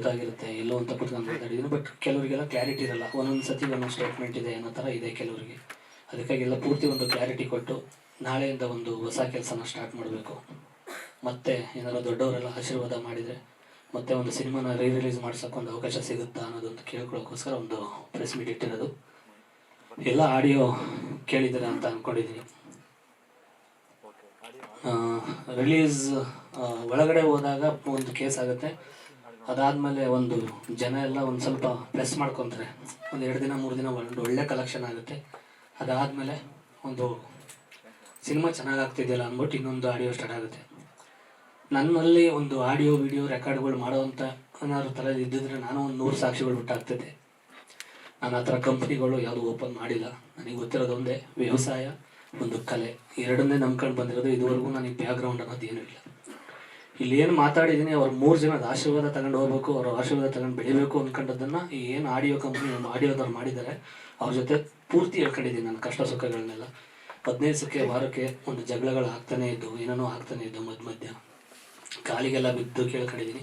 ಗೊತ್ತಾಗಿರುತ್ತೆ, ಎಲ್ಲೋ ಅಂತ ಕೂತ್ಕೊಂಡು ಮಾತಾಡಿದ್ದೀನಿ. ಬಟ್ ಕೆಲವರಿಗೆಲ್ಲ ಕ್ಲಾರಿಟಿ ಇರಲ್ಲ, ಒಂದೊಂದು ಸತಿ ಒಂದೊಂದು ಸ್ಟೇಟ್ಮೆಂಟ್ ಇದೆ ಅನ್ನೋ ಥರ ಇದೆ ಕೆಲವರಿಗೆ. ಅದಕ್ಕಾಗೆಲ್ಲ ಪೂರ್ತಿ ಒಂದು ಕ್ಲಾರಿಟಿ ಕೊಟ್ಟು ನಾಳೆಯಿಂದ ಒಂದು ಹೊಸ ಕೆಲಸನ ಸ್ಟಾರ್ಟ್ ಮಾಡಬೇಕು. ಮತ್ತು ಏನಾದ್ರು ದೊಡ್ಡವರೆಲ್ಲ ಆಶೀರ್ವಾದ ಮಾಡಿದರೆ ಮತ್ತೆ ಒಂದು ಸಿನಿಮಾನ ರಿಲೀಸ್ ಮಾಡ್ಸೋಕೆ ಒಂದು ಅವಕಾಶ ಸಿಗುತ್ತಾ ಅನ್ನೋದೊಂದು ಕೇಳ್ಕೊಳ್ಳೋಕ್ಕೋಸ್ಕರ ಒಂದು ಪ್ರೆಸ್ ಮೀಟ್ ಇಟ್ಟಿರೋದು. ಎಲ್ಲ ಆಡಿಯೋ ಕೇಳಿದ್ದೀರಾ ಅಂತ ಅಂದ್ಕೊಂಡಿದ್ದೀನಿ. ರಿಲೀಸ್ ಒಳಗಡೆ ಹೋದಾಗ ಒಂದು ಕೇಸ್ ಆಗುತ್ತೆ. ಅದಾದಮೇಲೆ ಒಂದು ಜನ ಎಲ್ಲ ಒಂದು ಸ್ವಲ್ಪ ಪ್ರೆಸ್ ಮಾಡ್ಕೊತಾರೆ. ಒಂದು 2 ದಿನ 3 ದಿನ ಒಂದು ಒಳ್ಳೆ ಕಲೆಕ್ಷನ್ ಆಗುತ್ತೆ. ಅದಾದಮೇಲೆ ಒಂದು ಸಿನಿಮಾ ಚೆನ್ನಾಗಾಗ್ತಿದೆಯಲ್ಲ ಅಂದ್ಬಿಟ್ಟು ಇನ್ನೊಂದು ಆಡಿಯೋ ಸ್ಟಾರ್ಟ್ ಆಗುತ್ತೆ. ನನ್ನಲ್ಲಿ ಒಂದು ಆಡಿಯೋ ವಿಡಿಯೋ ರೆಕಾರ್ಡ್ಗಳು ಮಾಡೋವಂಥ ಏನಾದ್ರು ಥರ ಇದ್ದಿದ್ರೆ ನಾನು ಒಂದು 100 ಸಾಕ್ಷಿಗಳು ಬಿಟ್ಟಾಗ್ತದೆ. ನಾನು ಆ ಥರ ಕಂಪ್ನಿಗಳು ಯಾವುದು ಓಪನ್ ಮಾಡಿಲ್ಲ. ನನಗೆ ಗೊತ್ತಿರೋದು ಒಂದೇ, ವ್ಯವಸಾಯ, ಒಂದು ಕಲೆ, ಎರಡನ್ನೇ ನಂಬ್ಕೊಂಡು ಬಂದಿರೋದು. ಇದುವರೆಗೂ ನನಗೆ ಬ್ಯಾಕ್ಗ್ರೌಂಡ್ ಅನ್ನೋದು ಏನೂ ಇಲ್ಲ. ಇಲ್ಲಿ ಏನು ಮಾತಾಡಿದ್ದೀನಿ, ಅವ್ರು 3 ಜನದ ಆಶೀರ್ವಾದ ತಗೊಂಡು ಹೋಗ್ಬೇಕು, ಅವ್ರ ಆಶೀರ್ವಾದ ತಗೊಂಡು ಬೆಳಿಬೇಕು ಅಂದ್ಕೊಂಡದ್ದನ್ನು ಈ ಏನು ಆಡಿಯೋ ಕಂಪ್ನಿ ಆಡಿಯೋದವ್ರು ಮಾಡಿದ್ದಾರೆ ಅವ್ರ ಜೊತೆ ಪೂರ್ತಿ ಹೇಳ್ಕೊಂಡಿದ್ದೀನಿ ನನ್ನ ಕಷ್ಟ ಸುಖಗಳನ್ನೆಲ್ಲ. 15 ದಿವಸಕ್ಕೆ ವಾರಕ್ಕೆ ಒಂದು ಜಗಳಗಳು ಆಗ್ತಾನೇ ಇದ್ದು, ಏನೇನೋ ಆಗ್ತಾನೆ ಇದ್ದು, ಮಧ್ಯ ಕಾಲಿಗೆಲ್ಲ ಬಿದ್ದು ಕೇಳ್ಕೊಂಡಿದ್ದೀನಿ.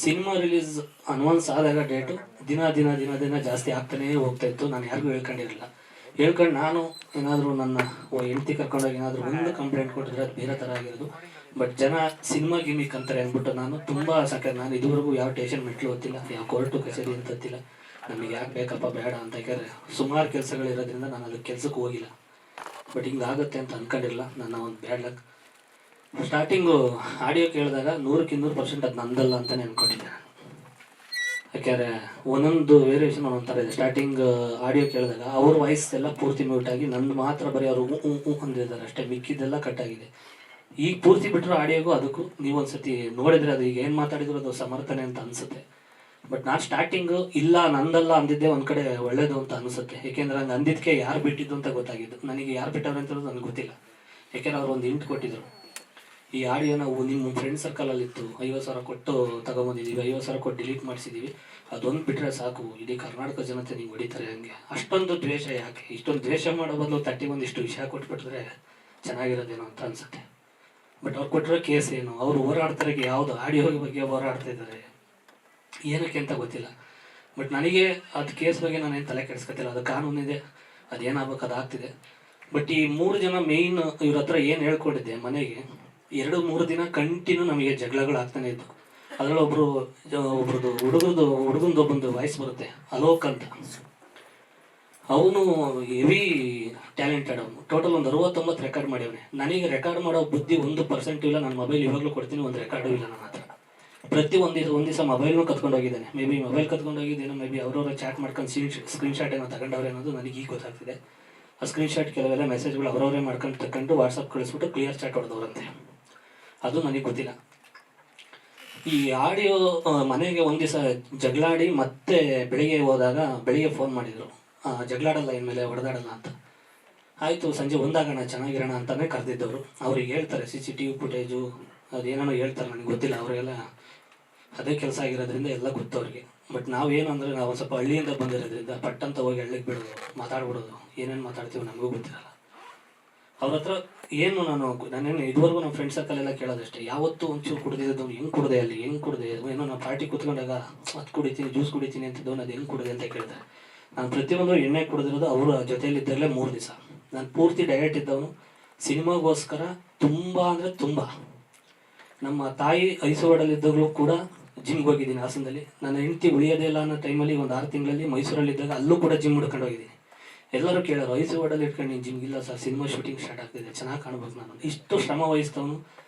ಸಿನಿಮಾ ರಿಲೀಸ್ ಅನ್ವನ್ಸ್ ಆದಾಗ ಡೇಟು ದಿನ ದಿನ ದಿನ ದಿನ ಜಾಸ್ತಿ ಆಗ್ತಾನೇ ಹೋಗ್ತಾ ಇತ್ತು. ನಾನು ಯಾರಿಗೂ ಹೇಳ್ಕೊಂಡಿರಲಿಲ್ಲ. ಹೇಳ್ಕೊಂಡು ನಾನು ಏನಾದರೂ ನನ್ನ ಹೆಂಡತಿ ಕರ್ಕೊಂಡೋಗಿ ಏನಾದರೂ ಒಂದು ಕಂಪ್ಲೇಂಟ್ ಕೊಟ್ಟಿದ್ರೆ ಅದು ಬೇರೆ ಥರ ಆಗಿರೋದು. ಬಟ್ ಜನ ಸಿನಿಮಾ ಗಿಮಿಕ್ ಅಂತಾರೆ ಅಂದ್ಬಿಟ್ಟು ನಾನು ತುಂಬ ನಾನು ಇದುವರೆಗೂ ಯಾವ ಸ್ಟೇಷನ್ ಮೆಟ್ಲು ಓದ್ತಿಲ್ಲ, ಯಾವ ಕೋರ್ಟು ಕಚೇರಿ ಅಂತ ಗೊತ್ತಿಲ್ಲ. ನಮಗೆ ಯಾಕೆ ಬೇಕಪ್ಪ ಬೇಡ ಅಂತ. ಯಾಕಂದರೆ ಸುಮಾರು ಕೆಲಸಗಳಿರೋದ್ರಿಂದ ನಾನು ಅದಕ್ಕೆ ಕೆಲಸಕ್ಕೆ ಹೋಗಿಲ್ಲ. ಬಟ್ ಹಿಂಗಾಗುತ್ತೆ ಅಂತ ಅಂದ್ಕೊಂಡಿರಲಿಲ್ಲ. ನನ್ನ ಒಂದು ಬ್ಯಾಡ್ ಲಕ್. ಸ್ಟಾರ್ಟಿಂಗು ಆಡಿಯೋ ಕೇಳಿದಾಗ 100% ಅದು ನಂದಲ್ಲ ಅಂತಲೇ ಅಂದ್ಕೊಂಡಿದ್ದೆ ನಾನು. ಯಾಕೆಂದರೆ ಒಂದೊಂದು ವೇರಿಯೇಷನ್ ಒಂದೊಂದು ಥರ ಇದೆ. ಸ್ಟಾರ್ಟಿಂಗ್ ಆಡಿಯೋ ಕೇಳಿದಾಗ ಅವ್ರ ವಾಯ್ಸ್ ಎಲ್ಲ ಪೂರ್ತಿ ಮ್ಯೂಟ್ ಆಗಿ ನಂದು ಮಾತ್ರ ಬರೀ ಅವರು ಅಂದಿದ್ದಾರೆ ಅಷ್ಟೇ, ಮಿಕ್ಕಿದ್ದೆಲ್ಲ ಕಟ್ಟಾಗಿದೆ. ಈಗ ಪೂರ್ತಿ ಬಿಟ್ಟರು ಆಡಿಯೋಗೂ ಅದಕ್ಕೂ ನೀವೊಂದು ಸತಿ ನೋಡಿದರೆ ಅದು ಈಗ ಏನು ಮಾತಾಡಿದ್ರು ಅದು ಸಮರ್ಥನೆ ಅಂತ ಅನಿಸುತ್ತೆ. ಬಟ್ ನಾನು ಸ್ಟಾರ್ಟಿಂಗು ಇಲ್ಲ ನಂದಲ್ಲ ಅಂದಿದ್ದೆ ಒಂದು ಕಡೆ ಒಳ್ಳೇದು ಅಂತ ಅನಿಸುತ್ತೆ. ಏಕೆಂದರೆ ಹಂಗೆ ಅಂದಿದ್ದಕ್ಕೆ ಯಾರು ಬಿಟ್ಟಿದ್ದು ಅಂತ ಗೊತ್ತಾಗಿದ್ದು. ನನಗೆ ಯಾರು ಬಿಟ್ಟವ್ರು ಅಂತ ನನಗೆ ಗೊತ್ತಿಲ್ಲ. ಯಾಕೆಂದರೆ ಅವ್ರು ಒಂದು ಹಿಂಟ್ ಕೊಟ್ಟಿದ್ರು, ಈ ಆಡಿಯೋ ನಾವು ನಿಮ್ಮ ಫ್ರೆಂಡ್ ಸರ್ಕಲಲ್ಲಿತ್ತು, 50,000 ಕೊಟ್ಟು ತೊಗೊಂಬಂದಿದ್ದೀವಿ, 50,000 ಕೊಟ್ಟು ಡಿಲೀಟ್ ಮಾಡಿಸಿದ್ದೀವಿ, ಅದೊಂದು ಬಿಟ್ಟರೆ ಸಾಕು, ಇಡೀ ಕರ್ನಾಟಕ ಜನತೆ ನೀವು ಹೊಡಿತಾರೆ. ಹಂಗೆ ಅಷ್ಟೊಂದು ದ್ವೇಷ ಯಾಕೆ? ಇಷ್ಟೊಂದು ದ್ವೇಷ ಮಾಡೋ ಬದಲು ಒಂದಿಷ್ಟು ವಿಷಯ ಕೊಟ್ಬಿಟ್ಟಿದ್ರೆ ಚೆನ್ನಾಗಿರೋದೇನೋ ಅಂತ ಅನಿಸುತ್ತೆ. ಬಟ್ ಅವ್ರು ಕೊಟ್ಟಿರೋ ಕೇಸ್ ಏನು, ಅವ್ರು ಹೋರಾಡ್ತಾರೆ, ಯಾವುದು ಆಡಿಯೋ ಬಗ್ಗೆ ಹೋರಾಡ್ತಾ ಇದ್ದಾರೆ ಏನಕ್ಕೆ ಅಂತ ಗೊತ್ತಿಲ್ಲ. ಬಟ್ ನನಗೆ ಅದು ಕೇಸ್ ಬಗ್ಗೆ ನಾನೇನು ತಲೆ ಕೆಡಿಸ್ಕೊತಿಲ್ಲ. ಅದು ಕಾನೂನಿದೆ, ಅದೇನಾಗಬೇಕು ಅದಾಗ್ತಿದೆ. ಬಟ್ ಈ 3 ಜನ ಮೇಯ್ನ್ ಇವ್ರ ಹತ್ರ ಏನು ಹೇಳ್ಕೊಂಡಿದ್ದೆ, ಮನೆಗೆ 2-3 ದಿನ ಕಂಟಿನ್ಯೂ ನಮಗೆ ಜಗಳಗಳು ಆಗ್ತಾನೆ ಇತ್ತು. ಅದರಲ್ಲಿ ಒಬ್ರದ್ದು ಹುಡುಗಂದೊಬ್ಬಂದು ವಾಯ್ಸ್ ಬರುತ್ತೆ, ಅಲೋಕ್ ಅಂತ. ಅವನು ಹೆವಿ ಟ್ಯಾಲೆಂಟೆಡ್. ಅವನು ಟೋಟಲ್ ಒಂದು 69 ರೆಕಾರ್ಡ್ ಮಾಡ್ಯವನೆ. ನನಗೆ ರೆಕಾರ್ಡ್ ಮಾಡೋ ಬುದ್ಧಿ 1% ಇಲ್ಲ. ನನ್ನ ಮೊಬೈಲ್ ಇವಾಗಲೂ ಕೊಡ್ತೀನಿ, ಒಂದು ರೆಕಾರ್ಡು ಇಲ್ಲ ನನ್ನ ಹತ್ರ. ಪ್ರತಿ ಒಂದು ದಿವಸ ಮೊಬೈಲ್ನೂ ಕತ್ಕೊಂಡು ಹೋಗಿದ್ದಾನೆ. ಮೇ ಬಿ ಮೊಬೈಲ್ ಕತ್ಕೊಂಡು ಹೋಗಿದ್ದೇನೋ, ಮೇ ಬಿ ಅವರವರ ಚಾಟ್ ಮಾಡ್ಕೊಂಡು ಸ್ಕ್ರೀನ್ಶಾಟ್ ಏನೋ ತಗೊಂಡವ್ರೆ ಅನ್ನೋದು ನನಗೆ ಈಗ ಗೊತ್ತಾಗ್ತಿದೆ. ಆ ಸ್ಕ್ರೀನ್ಶಾಟ್ ಕೆಲವೆಲ್ಲ ಮೆಸೇಜ್ಗಳು ಅವರವರೇ ಮಾಡ್ಕೊಂಡು ತಗೊಂಡು ವಾಟ್ಸಪ್ ಕಳಿಸ್ಬಿಟ್ಟು ಕ್ಲಿಯರ್ ಚಾಟ್ ಹೊಡೆದವ್ರಂತೆ. ಅದು ನನಗೆ ಗೊತ್ತಿಲ್ಲ. ಈ ಆಡಿಯೋ ಮನೆಗೆ ಒಂದು ದಿವಸ ಜಗಳಾಡಿ ಮತ್ತೆ ಬೆಳಿಗ್ಗೆ ಫೋನ್ ಮಾಡಿದರು, ಜಗಳಾಡಲ್ಲ ಇನ್ಮೇಲೆ ಹೊಡೆದಾಡಲ್ಲ ಅಂತ. ಆಯಿತು, ಸಂಜೆ ಒಂದಾಗೋಣ ಚೆನ್ನಾಗಿರೋಣ ಅಂತಲೇ ಕರೆದಿದ್ದವರು. ಅವ್ರಿಗೆ ಹೇಳ್ತಾರೆ CCTV ಫುಟೇಜು ಅದೇನೋ ಹೇಳ್ತಾರೆ, ನನಗೆ ಗೊತ್ತಿಲ್ಲ. ಅವರೆಲ್ಲ ಅದೇ ಕೆಲಸ ಆಗಿರೋದ್ರಿಂದ ಎಲ್ಲ ಗೊತ್ತು ಅವ್ರಿಗೆ. ಬಟ್ ನಾವೇನು ಅಂದರೆ ನಾವು ಸ್ವಲ್ಪ ಹಳ್ಳಿಯಿಂದ ಬಂದಿರೋದ್ರಿಂದ ಪಟ್ಟಂತ ಹೋಗಿ ಹಳ್ಳಿಗೆ ಬಿಡೋದು, ಮಾತಾಡ್ಬಿಡೋದು, ಏನೇನು ಮಾತಾಡ್ತೀವಿ ನಮಗೂ ಗೊತ್ತಿರಲ್ಲ. ಅವ್ರ ಹತ್ರ ಏನು ನಾನೇನು ಇದುವರೆಗೂ ನಮ್ಮ ಫ್ರೆಂಡ್ ಸರ್ಕಲೆಲ್ಲ ಕೇಳೋದಷ್ಟೇ, ಯಾವತ್ತೂ ಒಂಚೂರು ಕುಡ್ದಿದ್ದವನು ಹೆಂಗೆ ಕುಡ್ದೆ, ಅಲ್ಲಿ ಹೆಂಗೆ ಕುಡ್ದೆ, ಏನೋ ನಾವು ಪಾರ್ಟಿ ಕೂತ್ಕೊಂಡಾಗ ಅದು ಕುಡಿತೀನಿ ಜ್ಯೂಸ್ ಕುಡಿತೀನಿ ಅಂತಿದ್ದವನು ಅದು ಹೆಂಗೆ ಕುಡಿದೆ ಅಂತ ಕೇಳಿದೆ. ನಾನು ಪ್ರತಿಯೊಂದು ಎಣ್ಣೆ ಕುಡಿದಿರೋದು ಅವರ ಜೊತೆಯಲ್ಲಿದ್ದರಲ್ಲೇ 3 ದಿವಸ. ನಾನು ಪೂರ್ತಿ ಡಯಟ್ ಇದ್ದವನು. ಸಿನಿಮಾಗೋಸ್ಕರ ತುಂಬ ಅಂದರೆ ತುಂಬ. ನಮ್ಮ ತಾಯಿ ಐಸೋಡಲ್ಲಿದ್ದಾಗಲೂ ಕೂಡ ಜಿಮ್ಗೆ ಹೋಗಿದ್ದೀನಿ ಹಾಸನದಲ್ಲಿ. ನನ್ನ ಹೆಂಡತಿ ಉಳಿಯೋದೇ ಇಲ್ಲ ಅನ್ನೋ ಟೈಮಲ್ಲಿ ಒಂದು 6 ತಿಂಗಳಲ್ಲಿ ಮೈಸೂರಲ್ಲಿದ್ದಾಗ ಅಲ್ಲೂ ಕೂಡ ಜಿಮ್ ಹುಡ್ಕೊಂಡು ಹೋಗಿದ್ದೀನಿ. ಎಲ್ಲರೂ ಕೇಳೋರು, ಐಸೋಡಲ್ಲಿ ಇಟ್ಕೊಂಡು ನೀನು ಜಿಮ್ಗಿಲ್ಲ ಸರ್, ಸಿನಿಮಾ ಶೂಟಿಂಗ್ ಸ್ಟಾರ್ಟ್ ಆಗ್ತಿದೆ, ಚೆನ್ನಾಗಿ ಕಾಣ್ಬೇಕು. ನಾನು ಇಷ್ಟು ಶ್ರಮ ವಹಿಸ್ತವನು,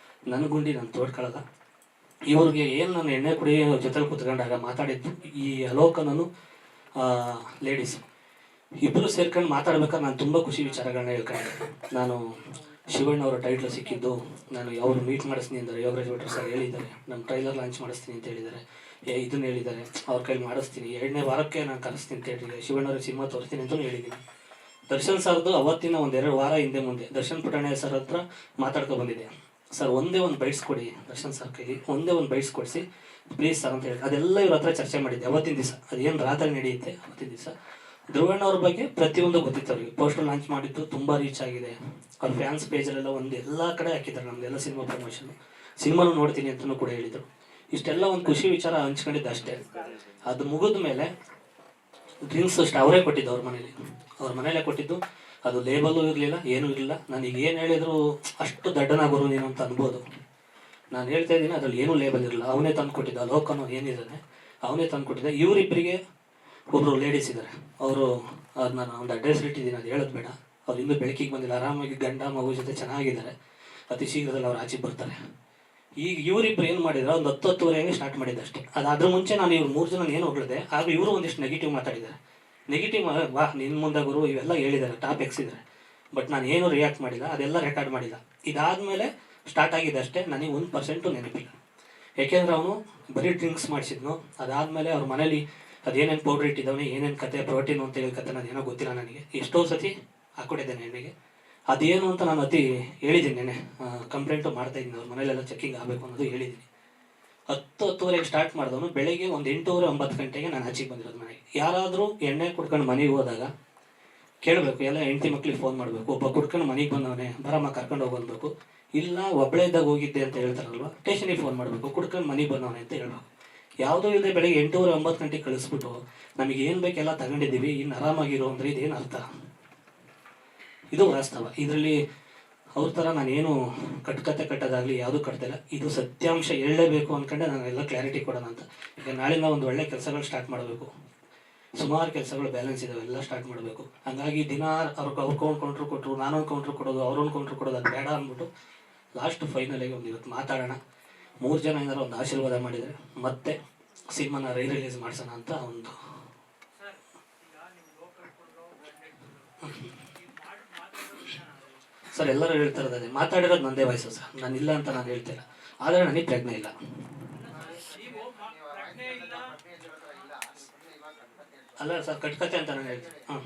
ನನ್ನ ಗುಂಡಿ ನಾನು ತೋಡ್ಕೊಳ್ಳೋಲ್ಲ. ಇವ್ರಿಗೆ ಏನು ನಾನು ಎಣ್ಣೆ ಕುಡಿ ಜೊತೆಲಿ ಕೂತ್ಕೊಂಡಾಗ ಮಾತಾಡಿದ್ದು ಈ ಅಲೋಕನೂ ಲೇಡೀಸ್ ಇಬ್ಬರು ಸೇರ್ಕೊಂಡು ಮಾತಾಡ್ಬೇಕಾದ್ರೆ ನಾನು ತುಂಬ ಖುಷಿ ವಿಚಾರಗಳನ್ನ ಹೇಳ್ಕೊಂಡೆ. ನಾನು ಶಿವಣ್ಣ ಅವರ ಟೈಟ್ಲು ಸಿಕ್ಕಿದ್ದು, ನಾನು ಅವರು ಮೀಟ್ ಮಾಡಿಸ್ತೀನಿ ಅಂದರೆ ಯೋಗರಾಜ್ ಭಟ್ರು ಸರ್ ಹೇಳಿದ್ದಾರೆ, ನಮ್ಮ ಟ್ರೈಲರ್ ಲಾಂಚ್ ಮಾಡಿಸ್ತೀನಿ ಅಂತ ಹೇಳಿದ್ದಾರೆ. ಇದನ್ನು ಹೇಳಿದ್ದಾರೆ, ಅವ್ರ ಕೈಲಿ ಮಾಡಿಸ್ತೀನಿ, 2ನೇ ವಾರಕ್ಕೆ ನಾನು ಕರೆಸ್ತೀನಿ ಅಂತ ಹೇಳಿದ್ದಾರೆ. ಶಿವಣ್ಣವ್ರಿಗೆ ಸಿನಿಮಾ ತೋರಿಸ್ತೀನಿ ಅಂತಲೂ ಹೇಳಿದ್ದೀನಿ. ದರ್ಶನ್ ಸರ್ದು ಅವತ್ತಿನ 1-2 ವಾರ ಹಿಂದೆ ಮುಂದೆ ದರ್ಶನ್ ಪುಟಾಣೆ ಸರ್ ಹತ್ರ ಮಾತಾಡ್ಕೊಂಡು ಬಂದಿದೆ. ಸರ್ ಒಂದೇ ಒಂದು ಬೈಟ್ಸ್ ಕೊಡಿ, ದರ್ಶನ್ ಸರ್ ಕೈಲಿ ಒಂದೇ ಒಂದು ಬೈಟ್ಸ್ ಕೊಡಿಸಿ ಪ್ಲೀಸ್ ಸರ್ ಅಂತ ಹೇಳಿ ಅದೆಲ್ಲ ಇವ್ರ ಹತ್ರ ಚರ್ಚೆ ಮಾಡಿದ್ದೆ ಅವತ್ತಿನ ದಿವಸ. ಅದೇನು ರಾತ್ರಿ ನಡೆಯುತ್ತೆ ಅವತ್ತಿನ ದಿವಸ. ಧ್ರುವಣ್ಣವ್ರ ಬಗ್ಗೆ ಪ್ರತಿಯೊಂದು ಗೊತ್ತಿತ್ತು ಅವ್ರಿಗೆ. ಪೋಸ್ಟರ್ ಲಾಂಚ್ ಮಾಡಿದ್ದು ತುಂಬ ರೀಚ್ ಆಗಿದೆ. ಅವ್ರ ಫ್ಯಾನ್ಸ್ ಪೇಜಲ್ಲೆಲ್ಲ ಎಲ್ಲ ಕಡೆ ಹಾಕಿದ್ದಾರೆ ನಮ್ಮದೆಲ್ಲ ಸಿನಿಮಾ ಪ್ರಮೋಷನ್. ಸಿನಿಮಾನು ನೋಡ್ತೀನಿ ಅಂತಲೂ ಕೂಡ ಹೇಳಿದರು. ಇಷ್ಟೆಲ್ಲ ಒಂದು ಖುಷಿ ವಿಚಾರ ಹಂಚ್ಕೊಂಡಿದ್ದೆ ಅಷ್ಟೇ. ಅದು ಮುಗಿದ ಮೇಲೆ ಡ್ರಿಂಕ್ಸ್ ಅಷ್ಟು ಅವರೇ ಕೊಟ್ಟಿದ್ದು ಅವ್ರ ಮನೇಲೇ ಕೊಟ್ಟಿದ್ದು. ಅದು ಲೇಬಲು ಇರಲಿಲ್ಲ, ಏನೂ ಇರಲಿಲ್ಲ. ನನಗೆ ಏನು ಹೇಳಿದ್ರು ಅಷ್ಟು ದಡ್ಡನಾಗೋರು ನೀನು ಅಂತ ಅನ್ಬೋದು. ನಾನು ಹೇಳ್ತಾ ಇದ್ದೀನಿ, ಅದ್ರಲ್ಲಿ ಏನೂ ಲೇಬಲ್ ಇರಲಿಲ್ಲ. ಅವನೇ ತಂದು ಕೊಟ್ಟಿದ್ದ, ಲೋಕನೋ ಏನಿದ್ದಾನೆ ಅವನೇ ತಂದು ಕೊಟ್ಟಿದ್ದೆ. ಇವರಿಬ್ಬರಿಗೆ ಒಬ್ಬರು ಲೇಡೀಸ್ ಇದ್ದಾರೆ, ಅವರು ಅದು ನಾನು ಒಂದು ಅಡ್ರೆಸ್ ಇಟ್ಟಿದ್ದೀನಿ, ಅದು ಹೇಳೋದು ಬೇಡ. ಅವ್ರು ಇನ್ನೂ ಬೆಳಕಿಗೆ ಬಂದಿಲ್ಲ, ಆರಾಮಾಗಿ ಗಂಡ ಮಗು ಜೊತೆ ಚೆನ್ನಾಗಿದ್ದಾರೆ. ಅತಿ ಶೀಘ್ರದಲ್ಲಿ ಅವ್ರು ಆಚೆಗೆ ಬರ್ತಾರೆ. ಈಗ ಇವರಿಬ್ಬರು ಏನು ಮಾಡಿದ್ರು, ಒಂದು 10-10:30 ಸ್ಟಾರ್ಟ್ ಮಾಡಿದ್ದೆ ಅಷ್ಟೇ. ಅದ್ರ ಮುಂಚೆ ನಾನು ಇವ್ರು 3 ಜನ ಏನು ಹೊಗಳಿದೆ, ಆಗ ಇವರು ಒಂದಿಷ್ಟು ನೆಗೆಟಿವ್ ಮಾತಾಡಿದ್ದಾರೆ. ನೆಗೆಟಿವ್ ವಾ ನಿನ್ನ ಮುಂದೆ ಗುರು ಇವೆಲ್ಲ ಹೇಳಿದ್ದಾರೆ, ಟಾಪ್ ಎಕ್ಸಿದ್ದಾರೆ. ಬಟ್ ನಾನು ಏನು ರಿಯಾಕ್ಟ್ ಮಾಡಿಲ್ಲ, ಅದೆಲ್ಲ ರೆಕಾರ್ಡ್ ಮಾಡಿಲ್ಲ. ಇದಾದಮೇಲೆ ಸ್ಟಾರ್ಟ್ ಆಗಿದೆ ಅಷ್ಟೇ. ನನಗೆ 1% ನೆನಪಿಲ್ಲ. ಯಾಕೆಂದ್ರೆ ಅವನು ಬರೀ ಡ್ರಿಂಕ್ಸ್ ಮಾಡಿಸಿದ್ನು. ಅದಾದಮೇಲೆ ಅವ್ರ ಮನೇಲಿ ಅದೇನೇನು ಪೌಡ್ರ್ ಇಟ್ಟಿದ್ದವನೇ, ಏನೇನು ಕತೆ ಪ್ರೋಟೀನು ಅಂತ ಹೇಳಿ ಕತೆ ಅದೇನೋ ಗೊತ್ತಿಲ್ಲ ನನಗೆ. ಎಷ್ಟೋ ಸತಿ ಹಾಕ್ಕೊಟ್ಟಿದ್ದೇನೆ ಎಣ್ಣೆಗೆ. ಅದೇನು ಅಂತ ನಾನು ಹೇಳಿದ್ದೀನಿ ನೆನೆ, ಕಂಪ್ಲೇಂಟು ಮಾಡ್ತಾಯಿದ್ದೀನಿ. ಅವ್ರ ಮನೇಲೆಲ್ಲ ಚೆಕ್ಕಿಂಗ್ ಆಗಬೇಕು ಅನ್ನೋದು ಹೇಳಿದ್ದೀನಿ. 10-10:30 ಸ್ಟಾರ್ಟ್ ಮಾಡಿದವನು ಬೆಳಗ್ಗೆ ಒಂದು 8-9 ಗಂಟೆಗೆ ನಾನು ಆಚೆಗೆ ಬಂದಿರೋದು ಮನೆಗೆ. ಯಾರಾದರೂ ಎಣ್ಣೆ ಕುಡ್ಕೊಂಡು ಮನೆಗೆ ಹೋದಾಗ ಕೇಳಬೇಕು, ಎಲ್ಲ ಹೆಂಡತಿ ಮಕ್ಳಿಗೆ ಫೋನ್ ಮಾಡಬೇಕು. ಒಬ್ಬ ಕುಡ್ಕೊಂಡು ಮನೆಗೆ ಬಂದವನೇ ಬರಮ್ಮ ಕರ್ಕೊಂಡು ಹೋಗಿ ಬಂದಬೇಕು. ಇಲ್ಲ ಒಬ್ಬಳೇ ಇದ್ದಾಗ ಹೋಗಿದ್ದೆ ಅಂತ ಹೇಳ್ತಾರಲ್ವ, ಸ್ಟೇಷನಿಗೆ ಫೋನ್ ಮಾಡಬೇಕು, ಕುಡ್ಕೊಂಡು ಮನೆಗೆ ಬಂದವನೇ ಅಂತ ಹೇಳ್ಬೇಕು. ಯಾವುದೂ ಇಲ್ಲದೆ ಬೆಳಗ್ಗೆ 8-9 ಗಂಟೆಗೆ ಕಳಿಸ್ಬಿಟ್ಟು ನಮಗೆ ಏನು ಬೇಕೆಲ್ಲ ತಗೊಂಡಿದ್ದೀವಿ, ಇನ್ನು ಆರಾಮಾಗಿರೋ ಅಂದರೆ ಇದೇನು ಅರ್ಥ? ಇದು ವಾಸ್ತವ. ಇದರಲ್ಲಿ ಅವ್ರ ಥರ ನಾನೇನು ಕಟ್ಟುಕತೆ ಕಟ್ಟೋದಾಗಲಿ ಯಾವುದೂ ಕಟ್ತಿಲ್ಲ. ಇದು ಸತ್ಯಾಂಶ ಹೇಳಲೇಬೇಕು ಅಂದ್ಕೊಂಡೆ ನಾನೆಲ್ಲ ಕ್ಲಾರಿಟಿ ಕೊಡೋಣ ಅಂತ. ಈಗ ನಾಳಿಂದ ಒಂದು ಒಳ್ಳೆ ಕೆಲಸಗಳು ಸ್ಟಾರ್ಟ್ ಮಾಡಬೇಕು. ಸುಮಾರು ಕೆಲಸಗಳು ಬ್ಯಾಲೆನ್ಸ್ ಇದಾವೆ, ಎಲ್ಲ ಸ್ಟಾರ್ಟ್ ಮಾಡಬೇಕು. ಹಂಗಾಗಿ ದಿನ ಅವ್ರು ಕೌಂಟ್ರು ಕೊಟ್ಟರು, ನಾನೊಂದು ಕೌಂಟ್ರು ಕೊಡೋದು, ಅವ್ರೊಂದು ಕೌಂಟ್ರು ಕೊಡೋದು, ಅದು ಬೇಡ ಅಂದ್ಬಿಟ್ಟು ಲಾಸ್ಟ್ ಫೈನಲಿಗೆ ಒಂದು ಇವತ್ತು ಮಾತಾಡೋಣ. 3 ಜನ ಏನಾರು ಒಂದು ಆಶೀರ್ವಾದ ಮಾಡಿದರೆ ಮತ್ತೆ ಸಿನಿಮಾನ ರಿಲೀಸ್ ಮಾಡಿಸೋಣ ಅಂತ ಒಂದು. ಸರ್ ಎಲ್ಲರೂ ಹೇಳ್ತಾ ಇರೋದೇ, ಮಾತಾಡಿರೋದು ನಂದೇ ವಯಸ್ಸು ಸರ್, ನಾನು ಇಲ್ಲ ಅಂತ ನಾನು ಹೇಳ್ತಿಲ್ಲ. ಆದರೆ ನನಗೆ ಪ್ರಜ್ಞೆ ಇಲ್ಲ. ಅಲ್ಲ ಸರ್, ಕಟ್ಕತೆ ಅಂತ ನಾನು ಹೇಳ್ತೀನಿ. ಹಾಂ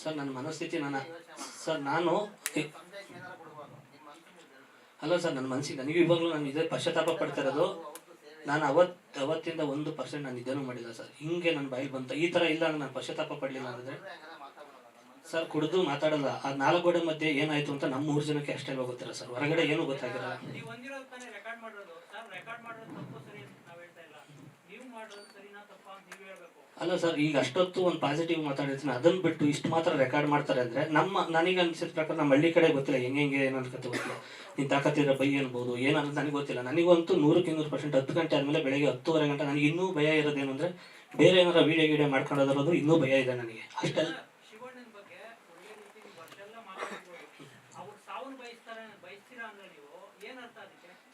ಸರ್, ನನ್ನ ಮನಸ್ಥಿತಿ ನಾನು ಅಲ್ಲ ಸರ್, ನನ್ನ ಮನಸ್ಸಿಗೆ ನನಗೆ ಇವಾಗಲೂ ನಾನು ಇದೇ ಪಶ್ಚಾತ್ತಾಪ ಪಡ್ತಾ ಇರೋದು. ನಾನು ಅವತ್ತಿಂದ 1% ನಾನು ಇದನ್ನು ಮಾಡಿಲ್ಲ ಸರ್. ಹಿಂಗೆ ನನ್ನ ಬಾಯಿಗೆ ಬಂತ ಈ ಥರ ಇಲ್ಲ, ನಾನು ಪಶ್ಚಾತ್ತಾಪ ಪಡಲಿಲ್ಲ ಅಂದರೆ ಸರ್ ಕುಡಿದು ಮಾತಾಡಲ್ಲ. ಆ 4 ಗೋಡೆ ಮಧ್ಯೆ ಏನಾಯಿತು ಅಂತ ನಮ್ಮ 3 ಜನಕ್ಕೆ ಅಷ್ಟೇ ಗೊತ್ತಿಲ್ಲ ಸರ್, ಹೊರಗಡೆ ಏನೂ ಗೊತ್ತಾಗಿರಲ್ಲ. ಅಲ್ಲ ಸರ್, ಈಗ ಅಷ್ಟೊತ್ತು ಒಂದು ಪಾಸಿಟಿವ್ ಮಾತಾಡಿರ್ತೀನಿ, ಅದನ್ನು ಬಿಟ್ಟು ಇಷ್ಟು ಮಾತ್ರ ರೆಕಾರ್ಡ್ ಮಾಡ್ತಾರೆ ಅಂದರೆ ನನಗೆ ಅನ್ಸಿದ ಪ್ರಕಾರ ನಮ್ಮ ಹಳ್ಳಿ ಕಡೆ ಗೊತ್ತಿಲ್ಲ ಹೆಂಗೆ ಏನು ಅನ್ಕತೆ ಗೊತ್ತಿಲ್ಲ. ನೀನು ತಾಕತ್ತಿದ್ರೆ ಬೈ ಅನ್ಬೋದು, ಏನಂತ ನನಗೆ ಗೊತ್ತಿಲ್ಲ. ನನಗಂತೂ 100% 10 ಗಂಟೆ ಆದಮೇಲೆ ಬೆಳಗ್ಗೆ 10:30 ಗಂಟೆ ನನಗೆ ಇನ್ನೂ ಭಯ ಇರೋದೇನು ಅಂದರೆ, ಬೇರೆ ಏನಾರ ವೀಡಿಯೋ ಮಾಡ್ಕೊಳ್ಳೋದ್ರದ್ದು ಇನ್ನೂ ಭಯ ಇದೆ ನನಗೆ. ಅಷ್ಟೆಲ್ಲ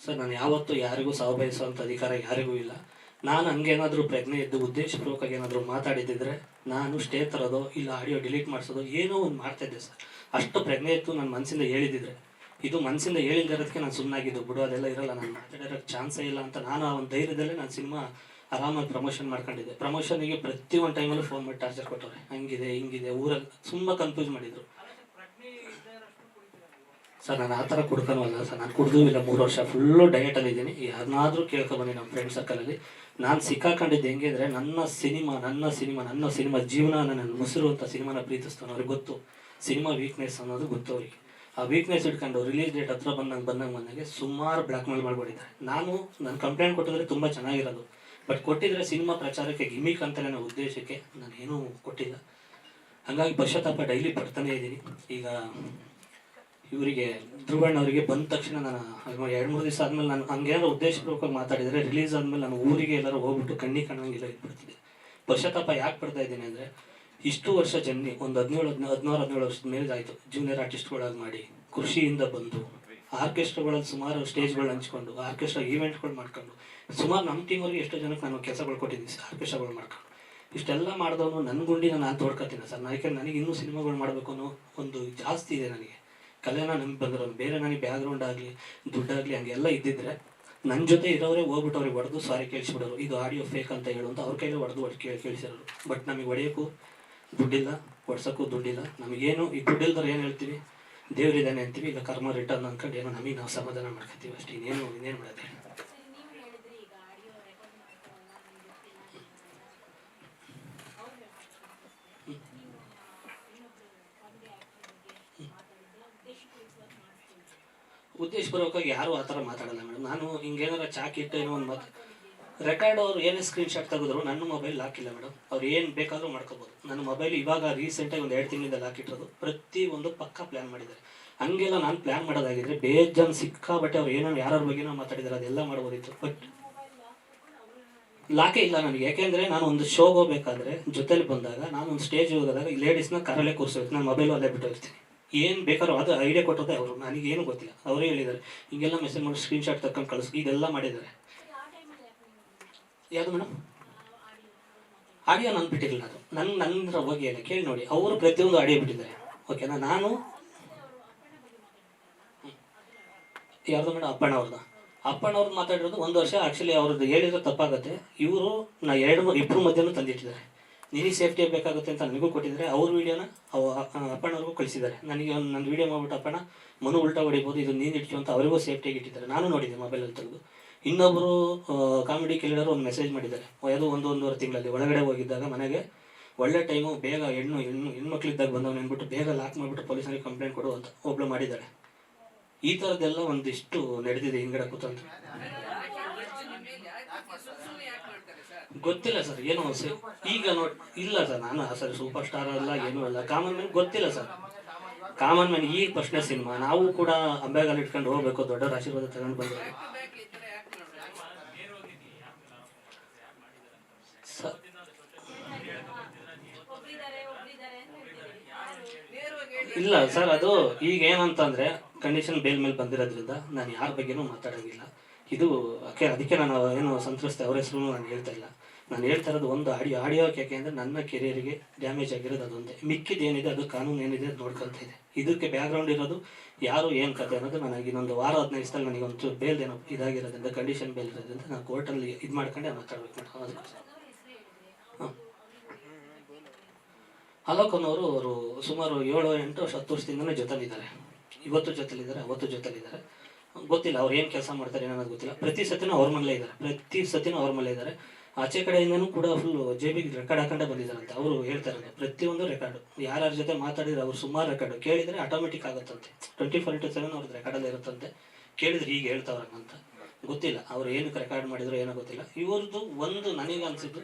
ಸರ್, ನಾನು ಯಾವತ್ತೂ ಯಾರಿಗೂ ಸಾವು ಬಯಸುವಂಥ ಅಧಿಕಾರ ಯಾರಿಗೂ ಇಲ್ಲ. ನಾನು ಹಂಗೇನಾದರೂ ಪ್ರಜ್ಞೆ ಇದ್ದು ಉದ್ದೇಶಪೂರ್ವಕವಾಗಿ ಏನಾದರೂ ಮಾತಾಡಿದ್ದಿದ್ರೆ ನಾನು ಸ್ಟೇ ತರೋದು, ಇಲ್ಲ ಆಡಿಯೋ ಡಿಲೀಟ್ ಮಾಡಿಸೋದು, ಏನೋ ಒಂದು ಮಾಡ್ತಾಯಿದ್ದೆ ಸರ್. ಅಷ್ಟು ಪ್ರಜ್ಞೆ ಇತ್ತು ನನ್ನ ಮನಸ್ಸಿಂದ ಹೇಳಿದ್ದಿದ್ರೆ. ಇದು ಮನಸ್ಸಿಂದ ಹೇಳಿದಿರೋದಕ್ಕೆ ನಾನು ಸುಮ್ಮನಾಗಿದ್ದು. ಬಿಡು, ಅದೆಲ್ಲ ಇರಲ್ಲ, ನಾನು ಮಾತಾಡಿರೋಕ್ಕೆ ಚಾನ್ಸೇ ಇಲ್ಲ ಅಂತ ನಾನು ಆ ಒಂದು ಧೈರ್ಯದಲ್ಲೇ ನಾನು ಸಿನಿಮಾ ಆರಾಮಾಗಿ ಪ್ರಮೋಷನ್ ಮಾಡ್ಕೊಂಡಿದ್ದೆ. ಪ್ರಮೋಷನಿಗೆ ಪ್ರತಿಯೊಂದು ಟೈಮಲ್ಲೂ ಫೋನ್ ಮಾಡಿ ಟಾರ್ಚರ್ ಕೊಟ್ಟವ್ರೆ, ಹಂಗಿದೆ ಹಿಂಗಿದೆ, ಊರಲ್ಲಿ ತುಂಬ ಕನ್ಫ್ಯೂಸ್ ಮಾಡಿದರು ಸರ್. ನಾನು ಆ ಥರ ಕುಡ್ಕೊನಲ್ಲ ಸರ್, ನಾನು ಕುಡಿದೂ ಇಲ್ಲ. 3 ವರ್ಷ ಫುಲ್ಲು ಡಯಟಲ್ಲಿ ಇದ್ದೀನಿ. ಯಾರನ್ನಾದರೂ ಕೇಳ್ಕೊಬನ್ನಿ ನಮ್ಮ ಫ್ರೆಂಡ್ ಸರ್ಕಲಲ್ಲಿ. ನಾನು ಸಿಕ್ಕಾಕೊಂಡಿದ್ದು ಹೆಂಗೆ ಅಂದರೆ, ನನ್ನ ಸಿನಿಮಾ ಜೀವನ, ನನ್ನ ಮುಸಿರು ಅಂತ ಸಿನಿಮಾನ ಪ್ರೀತಿಸ್ತಾನೆ. ಅವ್ರಿಗೆ ಗೊತ್ತು ಸಿನಿಮಾ ವೀಕ್ನೆಸ್ ಅನ್ನೋದು ಗೊತ್ತು ಅವ್ರಿಗೆ. ಆ ವೀಕ್ನೆಸ್ ಇಟ್ಕೊಂಡು ರಿಲೀಸ್ ಡೇಟ್ ಹತ್ರ ಬಂದಂಗೆ ಸುಮಾರು ಬ್ಲ್ಯಾಕ್ ಮೇಲ್ ಮಾಡ್ಬಿಟ್ಟಿದ್ದಾರೆ. ನಾನು ಕಂಪ್ಲೇಂಟ್ ಕೊಟ್ಟಿದ್ರೆ ತುಂಬ ಚೆನ್ನಾಗಿರೋದು, ಬಟ್ ಕೊಟ್ಟಿದ್ರೆ ಸಿನಿಮಾ ಪ್ರಚಾರಕ್ಕೆ ಗಿಮಿಕ್ ಅಂತಲೇ ನನ್ನ ಉದ್ದೇಶಕ್ಕೆ ನಾನೇನೂ ಕೊಟ್ಟಿಲ್ಲ. ಹಾಗಾಗಿ ಪಶ್ಚಾತ್ತಾಪ ಡೈಲಿ ಪಡ್ತಾನೇ ಇದ್ದೀನಿ. ಈಗ ಇವರಿಗೆ ಧ್ರುವಣ್ಣವರಿಗೆ ಬಂದ ತಕ್ಷಣ ನಾನು 2-3 ದಿವಸ ಆದಮೇಲೆ ನಾನು ಹಂಗೇನಾದ್ರು ಉದ್ದೇಶಪೂರ್ವಕವಾಗಿ ಮಾತಾಡಿದರೆ, ರಿಲೀಸ್ ಆದಮೇಲೆ ನಾನು ಊರಿಗೆ ಎಲ್ಲರೂ ಹೋಗ್ಬಿಟ್ಟು ಕಣ್ಣಂಗಿಲ್ಲ ಇಟ್ಬಿಡ್ತಿದ್ದೆ. ಪಶ್ಚಾತ್ತಾಪ ಯಾಕೆ ಪಡ್ತಾ ಇದ್ದೀನಿ ಅಂದರೆ, ಇಷ್ಟು ವರ್ಷ ಜರ್ನಿ ಒಂದು 16-17 ವರ್ಷದ ಮೇಲೆ ಆಯಿತು. ಜೂನಿಯರ್ ಆರ್ಟಿಸ್ಟ್ಗಳಾಗಿ ಮಾಡಿ, ಕೃಷಿಯಿಂದ ಬಂದು ಆರ್ಕೆಸ್ಟ್ರಾಗಳಲ್ಲಿ ಸುಮಾರು ಸ್ಟೇಜ್ಗಳು ಹಂಚ್ಕೊಂಡು, ಆರ್ಕೆಸ್ಟ್ರಾ ಈವೆಂಟ್ಗಳು ಮಾಡ್ಕೊಂಡು, ಸುಮಾರು ನಮ್ಮ ಟೀಮವ್ರಿಗೆ ಎಷ್ಟೋ ಜನಕ್ಕೆ ನಾನು ಕೆಲಸಗಳು ಕೊಟ್ಟಿದ್ದೀನಿ ಆರ್ಕೆಸ್ಟ್ರಾಗಳು ಮಾಡ್ಕೊಂಡು. ಇಷ್ಟೆಲ್ಲ ಮಾಡಿದವನು ನನ್ನ ಗುಂಡಿನ ನಾನು ತೋಡ್ಕೊತೀನಿ ಸರ್. ಯಾಕೆಂದ್ರೆ ನನಗೆ ಇನ್ನೂ ಸಿನಿಮಾಗಳು ಮಾಡಬೇಕು ಅನ್ನೋ ಒಂದು ಜಾಸ್ತಿ ಇದೆ ನನಗೆ. ಕಲೆನ ನಮ್ಗೆ ಬಂದಿರೋದು, ಬೇರೆ ನನಗೆ ಬ್ಯಾಕ್ಗ್ರೌಂಡ್ ಆಗಲಿ ದುಡ್ಡಾಗಲಿ ಹಂಗೆಲ್ಲ ಇದ್ದಿದ್ರೆ ನನ್ನ ಜೊತೆ ಇರೋರೇ ಹೋಗ್ಬಿಟ್ಟು ಅವ್ರಿಗೆ ಹೊಡೆದು ಸಾರಿ ಕೇಳಿಸ್ಬಿಡೋರು, ಇದು ಆಡಿಯೋ ಫೇಕ್ ಅಂತ ಹೇಳು ಅಂತ ಅವ್ರ ಕೈಲೇ ಹೊಡೆದು ಕೇಳಿಸಿರೋರು. ಬಟ್ ನಮಗೆ ಹೊಡೆಯೋಕ್ಕೂ ದುಡ್ಡಿಲ್ಲ, ಹೊಡ್ಸೋಕ್ಕೂ ದುಡ್ಡಿಲ್ಲ. ನಮಗೇನು ಈ ದುಡ್ಡಿಲ್ದವ್ರು ಏನು ಹೇಳ್ತೀವಿ, ದೇವ್ರಿದ್ದಾನೆ ಅಂತೀವಿ, ಇಲ್ಲ ಕರ್ಮ ರಿಟರ್ನ್ ಅಂದ್ಕೊಂಡು ಏನೋ ನಮಗೆ ನಾವು ಸಮಾಧಾನ ಮಾಡ್ಕೊತೀವಿ ಅಷ್ಟೇ. ಇನ್ನೇನು ಮಾಡೋದು. ಉದ್ದೇಶಪೂರ್ವಕವಾಗಿ ಯಾರು ಆ ಥರ ಮಾತಾಡಲ್ಲ ಮೇಡಮ್. ನಾನು ಹಿಂಗೇನಾರ ಚಾಕಿಟ್ಟು ಏನೋ ಒಂದು ಮಾತು ರೆಕಾರ್ಡ್ ಅವ್ರು ಏನೇ ಸ್ಕ್ರೀನ್ಶಾಟ್ ತೆಗೆದ್ರು ನನ್ನ ಮೊಬೈಲ್ ಲಾಕಿಲ್ಲ ಮೇಡಮ್. ಅವ್ರು ಏನು ಬೇಕಾದರೂ ಮಾಡ್ಕೋಬೋದು. ನನ್ನ ಮೊಬೈಲ್ ಇವಾಗ ರೀಸೆಂಟಾಗಿ ಒಂದು 2 ತಿಂಗಳಿಂದ ಲಾಕಿಟ್ಟೋದು. ಪ್ರತಿ ಒಂದು ಪಕ್ಕ ಪ್ಲ್ಯಾನ್ ಮಾಡಿದ್ದಾರೆ. ಹಂಗೆಲ್ಲ ನಾನು ಪ್ಲ್ಯಾನ್ ಮಾಡೋದಾಗಿದ್ರೆ ಬೇಜಾನ್ ಸಿಕ್ಕಾಬಟ್ಟೆ ಅವ್ರು ಏನೋ ಯಾರ ಬಗ್ಗೆನೋ ಮಾತಾಡಿದ್ದಾರೆ, ಅದೆಲ್ಲ ಮಾಡ್ಬೋದಿತ್ತು. ಬಟ್ ಲಾಕೇ ಇಲ್ಲ ನನಗೆ. ಯಾಕೆಂದರೆ ನಾನು ಒಂದು ಶೋಗೆ ಹೋಗ್ಬೇಕಾದ್ರೆ ಜೊತೆಲಿ ಬಂದಾಗ ನಾನು ಒಂದು ಸ್ಟೇಜ್ ಹೋಗೋದಾಗ ಲೇಡೀಸ್ನ ಕರಲ್ಲೇ ಕೂರಿಸೋದು, ನಾನು ಮೊಬೈಲು ಅಲ್ಲೇ ಬಿಟ್ಟಿರ್ತೀನಿ. ಏನು ಬೇಕಾದ್ರೂ ಅದು ಐಡಿಯಾ ಕೊಟ್ಟೋದೆ ಅವರು, ನನಗೇನು ಗೊತ್ತಿಲ್ಲ. ಅವರೇ ಹೇಳಿದ್ದಾರೆ ಹಿಂಗೆಲ್ಲ ಮೆಸೇಜ್ ಮಾಡಿ ಸ್ಕ್ರೀನ್ಶಾಟ್ ತಗೊಂಡು ಕಳಿಸಿ, ಇದೆಲ್ಲ ಮಾಡಿದ್ದಾರೆ. ಯಾವುದು ಮೇಡಮ್? ಆಡಿಯೋ ನಾನು ಬಿಟ್ಟಿರಲಿಲ್ಲ. ಅದು ನನ್ನ ಹೋಗಿ ಅಲ್ಲ, ಕೇಳಿ ನೋಡಿ. ಅವರು ಪ್ರತಿಯೊಂದು ಆಡಿಯೋ ಬಿಟ್ಟಿದ್ದಾರೆ. ಓಕೆನಾ? ನಾನು ಯಾರ್ದು ಮೇಡಮ್? ಅಪ್ಪಣ್ಣವ್ರದ್ದು ಮಾತಾಡಿರೋದು 1 ವರ್ಷ. ಆ್ಯಕ್ಚುಲಿ ಅವ್ರದ್ದು ಹೇಳಿದ್ರೆ ತಪ್ಪಾಗುತ್ತೆ. ಇವರು ಇಬ್ಬರು ಮಧ್ಯನೂ ತಂದಿಟ್ಟಿದ್ದಾರೆ. ನಿನಗೆ ಸೇಫ್ಟಿ ಬೇಕಾಗುತ್ತೆ ಅಂತ ನನಗೂ ಕೊಟ್ಟಿದ್ದಾರೆ. ಅವ್ರ ವೀಡಿಯೋನ ಅಪ್ಪಣ್ಣವ್ರಿಗೂ ಕಳಿಸಿದ್ದಾರೆ. ನನಗೆ ನನ್ನ ವೀಡಿಯೋ ಮಾಡ್ಬಿಟ್ಟು ಅಪ್ಪಣ್ಣ ಮನು ಉಲ್ಟಾ ಹೊಡಿಬೋದು, ಇದು ನೀನು ಇಟ್ಕೊ ಅಂತ ಅವರಿಗೂ ಸೇಫ್ಟಿಯಾಗಿ ಇಟ್ಟಿದ್ದಾರೆ. ನಾನು ನೋಡಿದ್ದೆ ಮೊಬೈಲಲ್ಲಿ ತೆಗೆದು. ಇನ್ನೊಬ್ಬರು ಕಾಮಿಡಿ ಕಿಲ್ಲರು ಒಂದು ಮೆಸೇಜ್ ಮಾಡಿದ್ದಾರೆ. ಅದು 1-1.5 ತಿಂಗಳಲ್ಲಿ ಒಳಗಡೆ ಹೋಗಿದ್ದಾಗ ಮನೆಗೆ ಒಳ್ಳೆ ಟೈಮು, ಬೇಗ ಹೆಣ್ಮಕ್ಳಿದ್ದಾಗ ಬಂದವನು ಅಂದ್ಬಿಟ್ಟು ಬೇಗ ಲಾಕ್ ಮಾಡಿಬಿಟ್ಟು ಪೊಲೀಸರಿಗೆ ಕಂಪ್ಲೇಂಟ್ ಕೊಡು ಅಂತ ಒಬ್ಳು ಮಾಡಿದ್ದಾಳೆ. ಈ ಥರದ್ದೆಲ್ಲ ಒಂದಿಷ್ಟು ನಡೆದಿದೆ ಹಿಂಗಡೆ ಕೂತಂತ. ಗೊತ್ತಿಲ್ಲ ಸರ್, ಏನೋ ಈಗ ಇಲ್ಲ ಸರ್, ನಾನು ಸರ್ ಸೂಪರ್ ಸ್ಟಾರ್ ಅಲ್ಲ, ಏನೂ ಅಲ್ಲ, ಕಾಮನ್ ಮ್ಯಾನ್. ಗೊತ್ತಿಲ್ಲ ಸರ್, ಕಾಮನ್ ಮ್ಯಾನ್. ಈ ಪ್ರಶ್ನೆ ಸಿನಿಮಾ ನಾವು ಕೂಡ ಅಂಬೆಗಾಲ ಇಟ್ಕೊಂಡು ಹೋಗ್ಬೇಕು, ದೊಡ್ಡವರ ಆಶೀರ್ವಾದ ತಗೊಂಡು ಬಂದ್ರೆ ಇಲ್ಲ ಸರ್. ಅದು ಈಗ ಏನಂತಂದರೆ ಕಂಡೀಷನ್ ಬೇಲ್ ಮೇಲೆ ಬಂದಿರೋದ್ರಿಂದ ನಾನು ಯಾರ ಬಗ್ಗೆನೂ ಮಾತಾಡೋಂಗಿಲ್ಲ. ಇದು ಅದಕ್ಕೆ ನಾನು ಏನು ಸಂತ್ರಸ್ತೆ ಅವ್ರ ಹೆಸರು ನಾನು ಹೇಳ್ತಾ ಇಲ್ಲ. ನಾನು ಹೇಳ್ತಾ ಇರೋದು ಒಂದು ಆಡಿಯೋಕ್ಕೆ. ಯಾಕೆ ಅಂದರೆ ನನ್ನ ಕೆರಿಯರಿಗೆ ಡ್ಯಾಮೇಜ್ ಆಗಿರೋದು ಅದೊಂದೇ. ಮಿಕ್ಕಿದೇನಿದೆ ಅದು ಕಾನೂನು ಏನಿದೆ ಅದು ನೋಡ್ಕೊತಾ ಇದೆ. ಇದಕ್ಕೆ ಬ್ಯಾಕ್ಗ್ರೌಂಡ್ ಇರೋದು ಯಾರು ಏನು ಕತೆ ಅನ್ನೋದು ನನಗೆ ಇನ್ನೊಂದು ವಾರ 15 ದಿವಸದಲ್ಲಿ ನನಗೆ ಒಂದು ಬೇಲ್ ಏನೋ ಇದಾಗಿರೋದ್ರಿಂದ, ಕಂಡೀಷನ್ ಬೇಲ್ ಇರೋದ್ರಿಂದ ನಾನು ಕೋರ್ಟಲ್ಲಿ ಇದು ಮಾಡ್ಕೊಂಡೆ ಮಾತಾಡ್ಬೇಕು ಮೇಡಮ್. ಅದಕ್ಕೋಸ್ಕರ ಅಲೋಕನವರು ಅವರು ಸುಮಾರು 7-8 ವರ್ಷ 10 ವರ್ಷದಿಂದಲೇ ಜೊತೆಲಿದ್ದಾರೆ. ಇವತ್ತು ಜೊತೆಲಿದ್ದಾರೆ, ಅವತ್ತು ಜೊತೆಲಿದ್ದಾರೆ. ಗೊತ್ತಿಲ್ಲ ಅವ್ರು ಏನು ಕೆಲಸ ಮಾಡ್ತಾರೆ ಅನ್ನೋದು ಗೊತ್ತಿಲ್ಲ. ಪ್ರತಿ ಸತಿನೂ ಅವ್ರ ಮನೇಲೇ ಇದ್ದಾರೆ. ಆಚೆ ಕಡೆಯಿಂದನೂ ಕೂಡ ಫುಲ್ ಜೇಬಿಗೆ ರೆಕಾರ್ಡ್ ಹಾಕೊಂಡೇ ಬಂದಿದ್ದಾರಂತೆ. ಅವರು ಹೇಳ್ತಾ ಇರೋದು ಪ್ರತಿಯೊಂದು ರೆಕಾರ್ಡು, ಯಾರ್ಯಾರ ಜೊತೆ ಮಾತಾಡಿದ್ರೆ ಅವ್ರು ಸುಮಾರು ರೆಕಾರ್ಡು ಕೇಳಿದರೆ ಆಟೋಮೆಟಿಕ್ ಆಗುತ್ತಂತೆ. 24/7 ಅವ್ರದ್ದು ರೆಕಾರ್ಡಲ್ಲಿ ಇರುತ್ತಂತೆ. ಕೇಳಿದ್ರೆ ಹೀಗೆ ಹೇಳ್ತಾವ್ರಂತ. ಗೊತ್ತಿಲ್ಲ ಅವ್ರು ಏನಕ್ಕೆ ರೆಕಾರ್ಡ್ ಮಾಡಿದ್ರು ಏನೋ ಗೊತ್ತಿಲ್ಲ. ಇವ್ರದ್ದು ಒಂದು ನನಗೆ ಅನಿಸಿದ್ದು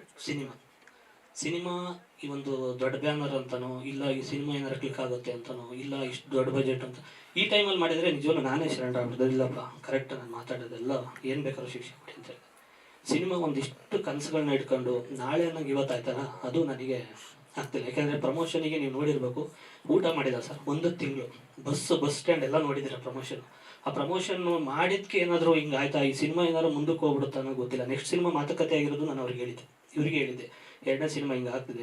ಸಿನಿಮಾ ಈ ಒಂದು ದೊಡ್ಡ ಬ್ಯಾನರ್ ಅಂತನೋ, ಇಲ್ಲ ಈ ಸಿನಿಮಾ ಏನಾರು ಕ್ಲಿಕ್ ಆಗುತ್ತೆ ಅಂತನೋ, ಇಲ್ಲ ಇಷ್ಟು ದೊಡ್ಡ ಬಜೆಟ್ ಅಂತ ಈ ಟೈಮಲ್ಲಿ ಮಾಡಿದರೆ ನಿಜವಲ್ಲೂ ನಾನೇ ಶರಣ್ ಆಗ್ಬಿಡ್ದು. ಇಲ್ಲಪ್ಪ ಕರೆಕ್ಟ್ ನಾನು ಮಾತಾಡೋದೆಲ್ಲ ಏನು ಬೇಕಾದ್ರೂ ಶಿಕ್ಷೆ ಕೊಡಿ ಅಂತ ಹೇಳಿ. ಸಿನಿಮಾ ಒಂದಿಷ್ಟು ಕನಸುಗಳನ್ನ ಇಟ್ಕೊಂಡು ನಾಳೆ ನಂಗೆ ಇವತ್ತಾಯ್ತಲ್ಲ, ಅದು ನನಗೆ ಆಗ್ತಿಲ್ಲ. ಯಾಕೆಂದರೆ ಪ್ರಮೋಷನಿಗೆ ನೀವು ನೋಡಿರಬೇಕು, ಊಟ ಮಾಡಿಲ್ಲ ಸರ್ 1 ತಿಂಗಳು. ಬಸ್ ಸ್ಟ್ಯಾಂಡ್ ಎಲ್ಲ ನೋಡಿದ್ದೀರ ಪ್ರಮೋಷನ್. ಆ ಪ್ರಮೋಷನ್ ಮಾಡಿದ್ದಕ್ಕೆ ಏನಾದರೂ ಹಿಂಗೆ ಆಯ್ತಾ, ಈ ಸಿನಿಮಾ ಏನಾದ್ರು ಮುಂದಕ್ಕೆ ಹೋಗ್ಬಿಡುತ್ತೆ ಅನ್ನೋ ಗೊತ್ತಿಲ್ಲ. ನೆಕ್ಸ್ಟ್ ಸಿನಿಮಾ ಮಾತುಕತೆ ಆಗಿರೋದು ನಾನು ಇವ್ರಿಗೆ ಹೇಳಿದ್ದೆ. 2ನೇ ಸಿನಿಮಾ ಹಿಂಗೆ ಆಗ್ತಿದೆ.